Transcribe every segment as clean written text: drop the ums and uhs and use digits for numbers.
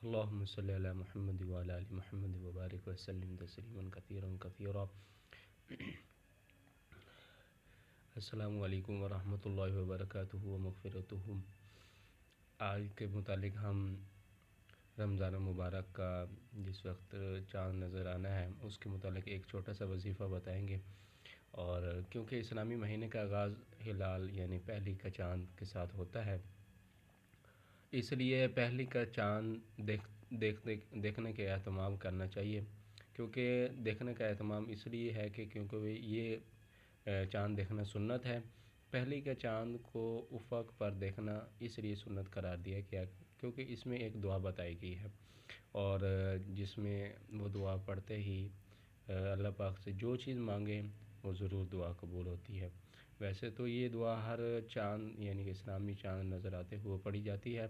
اللهم صل علی محمد وعلی آل محمد وبارک وسلم تسلیما کثیرا کثیرا۔ السلام علیکم ورحمۃ اللہ وبرکاتہ ومغفرتہ۔ آج کے متعلق ہم رمضان مبارک کا جس وقت چاند نظر آنا ہے اس کے متعلق ایک چھوٹا سا وظیفہ بتائیں گے، اور کیونکہ اسلامی مہینے کا آغاز ہلال یعنی پہلی کا چاند کے ساتھ ہوتا ہے، اس لیے پہلی کا چاند دیکھنے کے اہتمام کرنا چاہیے۔ کیونکہ دیکھنے کا اہتمام اس لیے ہے کہ کیونکہ یہ چاند دیکھنا سنت ہے۔ پہلی کا چاند کو افق پر دیکھنا اس لیے سنت قرار دیا گیا کیونکہ اس میں ایک دعا بتائی گئی ہے، اور جس میں وہ دعا پڑھتے ہی اللہ پاک سے جو چیز مانگیں وہ ضرور دعا قبول ہوتی ہے۔ ویسے تو یہ دعا ہر چاند یعنی کہ اسلامی چاند نظر آتے ہوئے پڑھی جاتی ہے،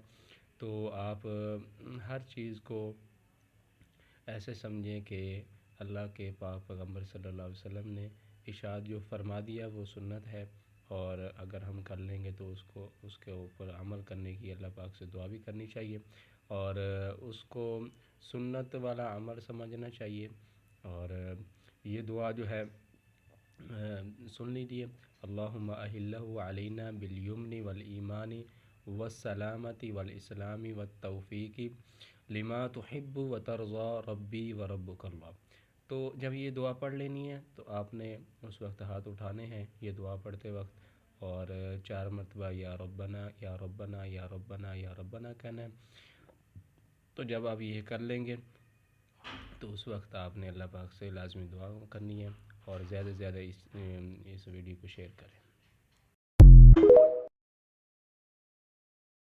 تو آپ ہر چیز کو ایسے سمجھیں کہ اللہ کے پاک پیغمبر صلی اللہ علیہ وسلم نے ارشاد جو فرما دیا وہ سنت ہے، اور اگر ہم کر لیں گے تو اس کے اوپر عمل کرنے کی اللہ پاک سے دعا بھی کرنی چاہیے، اور اس کو سنت والا عمل سمجھنا چاہیے۔ اور یہ دعا جو ہے سن لیجیے، اللہم اہلہ علینا بالیمن والایمان والسلامۃ والاسلام والتوفیق لما تحب وترضى ربی وربک اللہ۔ تو جب یہ دعا پڑھ لینی ہے تو آپ نے اس وقت ہاتھ اٹھانے ہیں یہ دعا پڑھتے وقت، اور 4 مرتبہ یا ربنا یا ربنا یا ربنا یا ربنا کہنا ہے۔ تو جب آپ یہ کر لیں گے تو اس وقت آپ نے اللہ پاک سے لازمی دعا کرنی ہے، اور زیادہ سے زیادہ اس ویڈیو کو شیئر کریں۔